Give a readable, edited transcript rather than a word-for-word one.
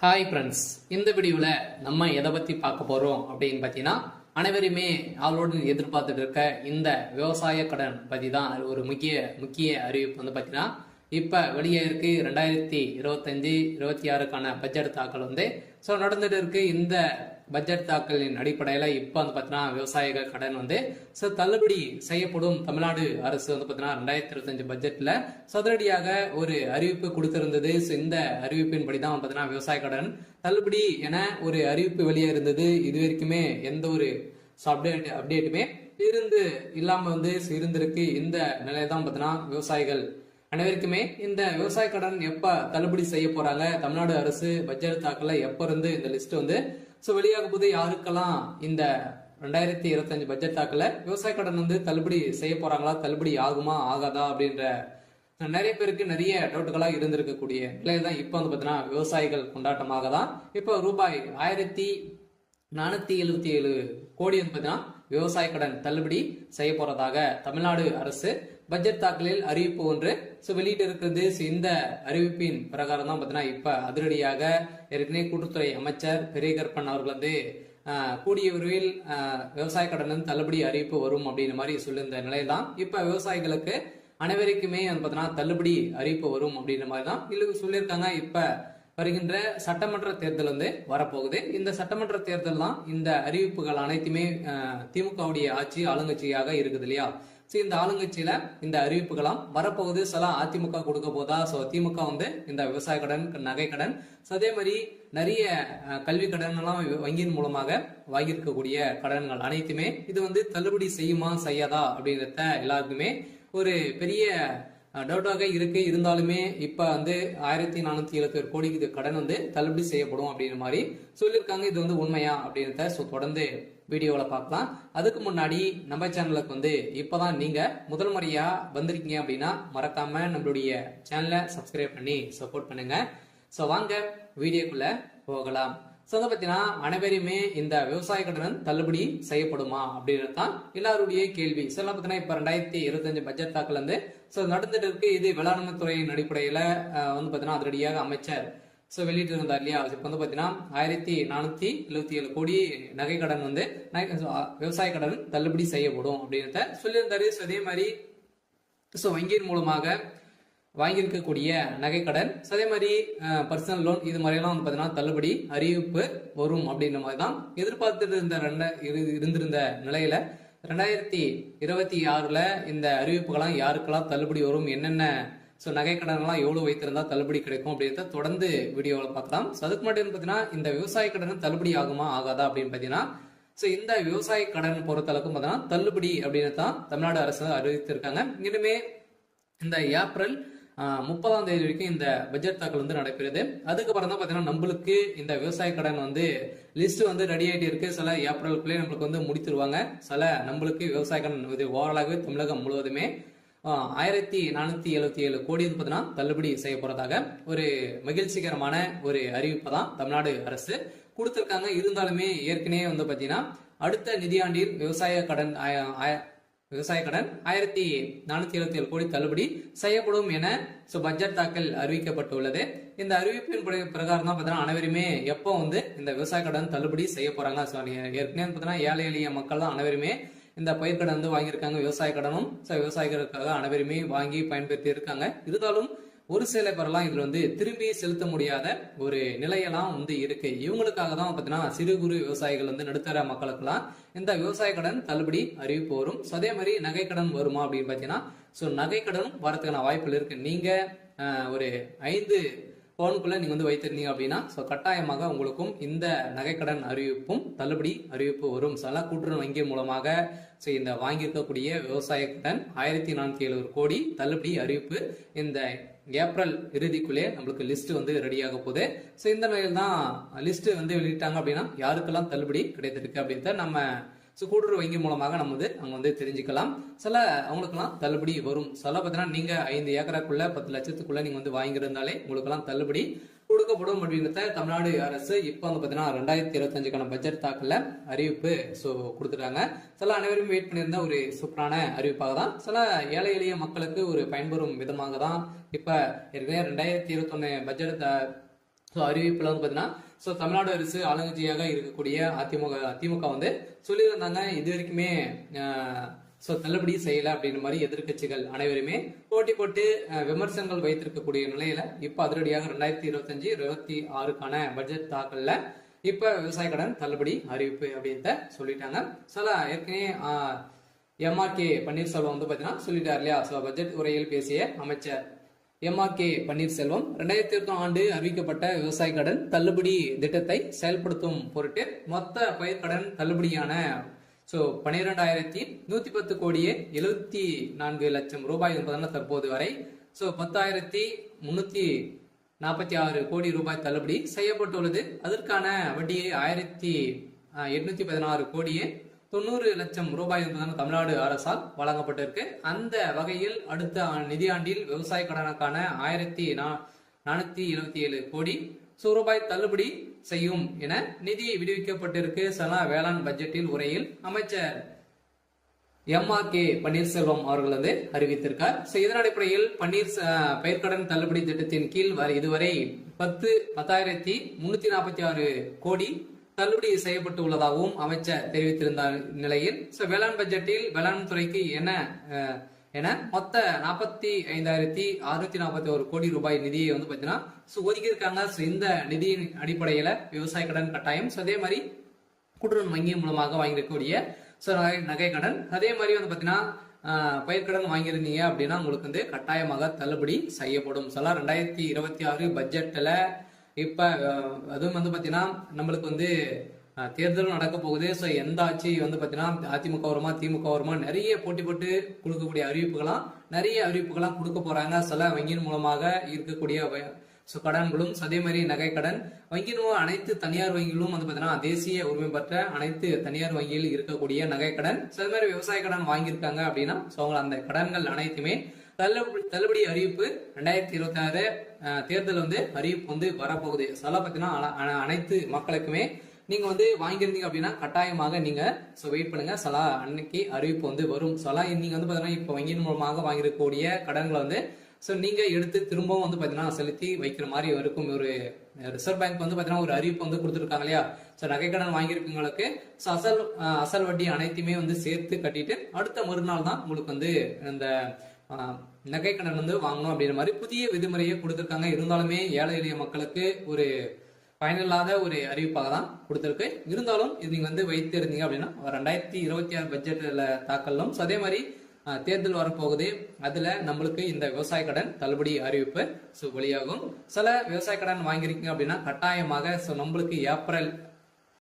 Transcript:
Hi friends, இந்த வீடியோவில் நம்ம எதை பற்றி பார்க்க போகிறோம் அப்படின்னு பார்த்தீங்கன்னா, அனைவருமே அவளோடு எதிர்பார்த்துட்டு இருக்க இந்த விவசாய கடன் பற்றி தான் ஒரு முக்கிய அறிவிப்பு வந்து பார்த்தீங்கன்னா, இப்போ வெளியே இருக்கு 2025-26க்கான பட்ஜெட் தாக்கல் ஸோ நடந்துட்டு இருக்கு. இந்த பட்ஜெட் தாக்கலின் அடிப்படையில் இப்போ வந்து பார்த்தீங்கன்னா விவசாயிகள் கடன் ஸோ தள்ளுபடி செய்யப்படும். தமிழ்நாடு அரசு வந்து பார்த்தீங்கன்னா 2025 பட்ஜெட்டில் சதுரடியாக ஒரு அறிவிப்பு கொடுத்திருந்தது. ஸோ இந்த அறிவிப்பின்படி தான் பார்த்தீங்கன்னா விவசாய கடன் தள்ளுபடி என ஒரு அறிவிப்பு வெளியே இருந்தது. இது வரைக்குமே எந்த ஒரு அப்டேட்டுமே இல்லாம இருந்திருக்கு. இந்த நிலையை தான் பார்த்தீங்கன்னா விவசாயிகள் அனைவருக்குமே இந்த விவசாய கடன் எப்ப தள்ளுபடி செய்ய போறாங்க, தமிழ்நாடு அரசு பட்ஜெட் தாக்கல எப்ப இருந்து இந்த லிஸ்ட் வெளியாக போது, யாருக்கெல்லாம் இந்த 2025 பட்ஜெட் தாக்கல விவசாய கடன் தள்ளுபடி செய்ய போறாங்களா, தள்ளுபடி ஆகுமா ஆகாதா அப்படின்ற நிறைய பேருக்கு நிறைய டவுட்டுகளா இருந்திருக்கக்கூடிய நிலையில தான் இப்ப பாத்தீங்கன்னா விவசாயிகள் கொண்டாட்டமாக தான் இப்ப ரூபாய் 1477 கோடி பாத்தீங்கன்னா விவசாய கடன் தள்ளுபடி செய்ய போறதாக தமிழ்நாடு அரசு பட்ஜெட் தாக்கலில் அறிவிப்பு ஒன்று வெளியிட்டு இருக்கிறது. இந்த அறிவிப்பின் பிரகாரம் தான் பாத்தீங்கன்னா இப்ப அதிரடியாக ஏற்கனவே கூட்டுத்துறை அமைச்சர் பெரியகற்பன் அவர்கள் கூடிய விரைவில் விவசாய கடன் தள்ளுபடி அறிவிப்பு வரும் அப்படின்ற மாதிரி சொல்லியிருந்த நிலையில்தான் இப்ப விவசாயிகளுக்கு அனைவருக்குமே பாத்தீங்கன்னா தள்ளுபடி அறிவிப்பு வரும் அப்படின்ற மாதிரி தான் சொல்லியிருக்காங்க. இப்ப வருகின்ற சட்டமன்ற தேர்தல் வரப்போகுது. இந்த சட்டமன்ற தேர்தல் தான் இந்த அறிவிப்புகள் அனைத்துமே திமுகவுடைய ஆட்சி ஆளுங்கட்சியாக இருக்குது இல்லையா. இந்த ஆளுங்கட்சியில இந்த அறிவிப்புகளாம் வரப்போகுது. சில அதிமுக கொடுக்க போதா, திமுக இந்த விவசாய கடன், நகை கடன், அதே மாதிரி நிறைய கல்வி கடன் எல்லாம் வங்கியின் மூலமாக வாங்கியிருக்கக்கூடிய கடன்கள் அனைத்துமே இது தள்ளுபடி செய்யுமா செய்யாதா அப்படின்றத எல்லாருக்குமே ஒரு பெரிய டவுட்டாக இருக்கு. இருந்தாலுமே இப்ப 1477 கோடிக்கு கடன் தள்ளுபடி செய்யப்படும் அப்படின்ற மாதிரி சொல்லியிருக்காங்க. இது உண்மையா அப்படின்றத தொடர்ந்து வீடியோல பார்க்கலாம். அதுக்கு முன்னாடி நம்ம சேனலுக்கு இப்பதான் நீங்க முதல் முறையா வந்திருக்கீங்க அப்படின்னா மறக்காம நம்மளுடைய சேனலை சப்ஸ்கிரைப் பண்ணி சப்போர்ட் பண்ணுங்க. வாங்க வீடியோக்குள்ள போகலாம். பாத்தீங்கன்னா அனைவருமே இந்த விவசாய கடன் தள்ளுபடி செய்யப்படுமா அப்படின்றது தான் எல்லாருடைய கேள்வி. பாத்தீங்கன்னா இப்ப 2025 பட்ஜெட் தாக்கல் நடந்துட்டு இருக்கு. இது வேளாண்மை துறையின் அடிப்படையில பாத்தீங்கன்னா அதிரடியாக அமைச்சர் வெளியிட்டு இருந்தார் இல்லையா. இப்ப பாத்தீங்கன்னா 1477 கோடி நகை கடன் விவசாய கடன் தள்ளுபடி செய்யப்படும் அப்படின்றத சொல்லியிருந்தாரு. அதே மாதிரி வங்கியின் மூலமாக வாங்கியிருக்கக்கூடிய நகை கடன், அதே மாதிரி பர்சனல் லோன், இது மாதிரிலாம் பாத்தீங்கன்னா தள்ளுபடி அறிவிப்பு வரும் அப்படின்ற மாதிரி தான் எதிர்பார்த்துட்டு இருந்திருந்த நிலையில 2026ல இந்த அறிவிப்புகளாம் யாருக்கெல்லாம் தள்ளுபடி வரும், என்னென்ன நகை கடன் எல்லாம் எவ்வளவு வைத்திருந்தா தள்ளுபடி கிடைக்கும் அப்படின்றத தொடர்ந்து வீடியோவில் பார்க்கலாம். அதுக்கு மட்டும் பாத்தீங்கன்னா இந்த விவசாய கடன் தள்ளுபடி ஆகுமா ஆகாதா அப்படின்னு பாத்தீங்கன்னா இந்த விவசாய கடன் பொறுத்தளவுக்கு பாத்தீங்கன்னா தள்ளுபடி அப்படின்னு தான் தமிழ்நாடு அரசு அறிவித்திருக்காங்க. இனிமே இந்த ஏப்ரல் 30ஆம் தேதி வரைக்கும் இந்த பட்ஜெட் தாக்கல் நடைபெறுது. அதுக்கப்புறம் தான் பாத்தீங்கன்னா நம்மளுக்கு இந்த விவசாய கடன் லிஸ்ட் ரெடி ஆகிட்டு இருக்கு. சில ஏப்ரலுக்குள்ளே நம்மளுக்கு முடித்துருவாங்க. சில நம்மளுக்கு விவசாய கடன் இது ஓவராலாகவே தமிழகம் முழுவதுமே 1477 கோடி பாத்தீங்கன்னா தள்ளுபடி செய்ய போறதாக ஒரு மகிழ்ச்சிகரமான ஒரு அறிவிப்பை தான் தமிழ்நாடு அரசு கொடுத்திருக்காங்க. இருந்தாலுமே ஏற்கனவே பாத்தீங்கன்னா அடுத்த நிதியாண்டில் விவசாய கடன் 1477 கோடி தள்ளுபடி செய்யப்படும் என பட்ஜெட் தாக்கல் அறிவிக்கப்பட்டுள்ளது. இந்த அறிவிப்பின் பிரகாரம் தான் பாத்தீங்கன்னா அனைவருமே எப்போ இந்த விவசாய கடன் தள்ளுபடி செய்ய போறாங்க. ஏற்கனவே பாத்தீங்கன்னா ஏழை எளிய மக்கள் தான் அனைவருமே இந்த பயிர்க்கடன் வாங்கியிருக்காங்க. விவசாய கடனும் விவசாயிகளுக்காக அனைவருமே வாங்கி பயன்படுத்தி இருக்காங்க. இருந்தாலும் ஒரு சில பேரெல்லாம் இதுல திரும்பி செலுத்த முடியாத ஒரு நிலையெல்லாம் இருக்கு. இவங்களுக்காக தான் பாத்தீங்கன்னா சிறு குறு விவசாயிகள் நடுத்தர மக்களுக்கெல்லாம் இந்த விவசாய கடன் தள்ளுபடி அறிவிப்பு வரும். அதே மாதிரி நகை கடன் வருமா அப்படின்னு பாத்தீங்கன்னா நகை கடனும் வரதுக்கான வாய்ப்புகள் இருக்கு. நீங்க ஒரு 5 பவுனுக்குள்ள நீங்க வைத்திருந்தீங்க அப்படின்னா கட்டாயமாக உங்களுக்கும் இந்த நகைக்கடன் அறிவிப்பும் தள்ளுபடி அறிவிப்பு வரும். சில கூட்டுறவு வங்கி மூலமாக இந்த வாங்கியிருக்கக்கூடிய விவசாய கடன் 1477 கோடி தள்ளுபடி அறிவிப்பு இந்த ஏப்ரல் இறுதிக்குள்ளே நம்மளுக்கு லிஸ்ட் ரெடியாக போகுது. இந்த நிலையில் தான் லிஸ்ட் வெளியிட்டாங்க அப்படின்னா யாருக்கெல்லாம் தள்ளுபடி கிடைத்திருக்கு அப்படின்றத நம்ம கூட்டுறவு வங்கி மூலமாக நம்ம அங்க தெரிஞ்சுக்கலாம். சில அவங்களுக்கெல்லாம் தள்ளுபடி வரும். சில பார்த்தீங்கன்னா நீங்க 5 ஏக்கராக்குள்ள 10 லட்சத்துக்குள்ள நீங்க வாங்கியிருந்தாலே உங்களுக்கெல்லாம் தள்ளுபடி கொடுக்கப்படும் அப்படின்றத தமிழ்நாடு அரசு இப்ப பாத்தீங்கன்னா 2025க்கான பட்ஜெட் தாக்கல அறிவிப்பு கொடுத்துட்டாங்க. சில அனைவரும் வெயிட் பண்ணியிருந்த ஒரு சூப்பரான அறிவிப்பாக தான், சில ஏழை எளிய மக்களுக்கு ஒரு பயன்பெறும் விதமாக தான் இப்ப ஏற்கனவே 2021 பட்ஜெட் ஸோ அறிவிப்புல வந்து பாத்தீங்கன்னா ஸோ தமிழ்நாடு அரசு ஆளுங்கட்சியாக இருக்கக்கூடிய திமுக வந்து சொல்லியிருந்தாங்க இது வரைக்குமே ஸோ தள்ளுபடி செய்யல அப்படின்ற மாதிரி எதிர்கட்சிகள் அனைவருமே போட்டி போட்டு விமர்சனங்கள் வைத்திருக்கக்கூடிய நிலையில இப்ப அதிரடியாக 2025-26க்கான பட்ஜெட் தாக்கல்ல இப்ப விவசாய கடன் தள்ளுபடி அறிவிப்பு அப்படின்ட்டு சொல்லிட்டாங்க. சில ஏற்கனவே எம்ஆர்கே பன்னீர்செல்வம் வந்து பாத்தீங்கன்னா சொல்லிட்டார் இல்லையா. ஸோ பட்ஜெட் உரையில் பேசிய அமைச்சர் எம்ஆர்கே பன்னீர்செல்வம் 2020 ஆண்டு அறிவிக்கப்பட்ட விவசாய கடன் தள்ளுபடி திட்டத்தை செயல்படுத்தும் பொருட்டு மொத்த பயிர்க்கடன் தள்ளுபடியான 12,110 கோடியே 74 லட்சம் ரூபாய் என்பதான தற்போது வரை 10,346 கோடி ரூபாய் தள்ளுபடி செய்யப்பட்டுள்ளது. அதற்கான வட்டியை 1,816 கோடியே 90 லட்சம் ரூபாய் என்பதான தமிழ்நாடு அரசால் வழங்கப்பட்டிருக்கு. அந்த வகையில் அடுத்த நிதியாண்டில் விவசாய கடனுக்கான 1,477 கோடி ரூபாய் தள்ளுபடி செய்யும் என நிதி விடுவிக்கப்பட்டிருக்கு. வேளாண் பட்ஜெட்டில் உரையில் அமைச்சர் எம்ஆர்கே பன்னீர்செல்வம் அவர்கள் வந்து அறிவித்திருக்கார். இதன் அடிப்படையில் பயிர்க்கடன் தள்ளுபடி திட்டத்தின் கீழ் இதுவரை 10,346 கோடி தள்ளுபடி செய்யப்பட்டு உள்ளதாகவும் அமைச்சர் தெரிவித்திருந்த நிலையில் வேளாண் பட்ஜெட்டில் வேளாண் துறைக்கு என மொத்த 45,641 கோடி ரூபாய் நிதியை வந்து பாத்தீங்கன்னா ஒதுக்கி இருக்காங்க. இந்த நிதியின் அடிப்படையில விவசாய கடன் கட்டாயம் அதே மாதிரி கூட்டுறவு வங்கி மூலமாக வாங்கியிருக்கக்கூடிய நகை கடன் அதே மாதிரி வந்து பாத்தீங்கன்னா பயிர்க்கடன் வாங்கியிருந்தீங்க அப்படின்னா உங்களுக்கு வந்து கட்டாயமாக தள்ளுபடி செய்யப்படும். 2026 பட்ஜெட்ல இப்ப அதுவும் வந்து பாத்தீங்கன்னா நம்மளுக்கு வந்து தேர்தலும் நடக்க போகுது. ஸோ எந்த ஆட்சி வந்து பாத்தீங்கன்னா அதிமுக வருமா திமுக வருமா நிறைய போட்டி போட்டு கொடுக்கக்கூடிய நிறைய அறிவிப்புகளாம் கொடுக்க போறாங்க. சில வங்கியின் மூலமாக இருக்கக்கூடிய கடன்களும் அதே மாதிரி நகை கடன் வங்கியின் அனைத்து தனியார் வங்கிகளும் வந்து பாத்தீங்கன்னா தேசிய உரிமை பெற்ற அனைத்து தனியார் வங்கியில் இருக்கக்கூடிய நகை கடன் சில மாதிரி விவசாய கடன் வாங்கியிருக்காங்க அப்படின்னா அந்த கடன்கள் அனைத்துமே தள்ளுபடி அறிவிப்பு 2026 தேர்தல் வந்து அறிவிப்பு வந்து வரப்போகுது. சில பாத்தீங்கன்னா அனைத்து மக்களுக்குமே நீங்க வந்து வாங்கியிருந்தீங்க அப்படின்னா கட்டாயமாக நீங்க வெயிட் பண்ணுங்க. அன்னைக்கு அறிவிப்பு வந்து வரும். நீங்க வந்து பாத்தீங்கன்னா இப்ப வங்கியின் மூலமாக வாங்கிருக்கக்கூடிய கடன்களை வந்து நீங்க எடுத்து திரும்பவும் வந்து பாத்தீங்கன்னா செலுத்தி வைக்கிற மாதிரி இருக்கும். ஒரு ரிசர்வ் பேங்க் வந்து பாத்தீங்கன்னா ஒரு அறிவிப்பு வந்து கொடுத்துருக்காங்க இல்லையா. நகை கடன் வாங்கியிருக்கவங்களுக்கு அசல் வட்டி அனைத்துமே வந்து சேர்த்து கட்டிட்டு அடுத்த மறுநாள் தான் உங்களுக்கு வந்து இந்த நகை கடன் வந்து வாங்கணும் அப்படின்ற மாதிரி புதிய விதிமுறையை கொடுத்திருக்காங்க. இருந்தாலுமே ஏழை எளிய மக்களுக்கு ஒரு பயனில்லாத ஒரு அறிவிப்பாக தான் கொடுத்திருக்கு. இருந்தாலும் இது நீங்க வந்து வைத்திருந்தீங்க அப்படின்னா 2026 பட்ஜெட்ல தாக்கலும் அதே மாதிரி தேர்தல் வரப்போகுது. அதுல நம்மளுக்கு இந்த விவசாய கடன் தள்ளுபடி அறிவிப்பு வெளியாகும். சில விவசாய கடன் வாங்கிருக்கீங்க அப்படின்னா கட்டாயமாக நம்மளுக்கு ஏப்ரல்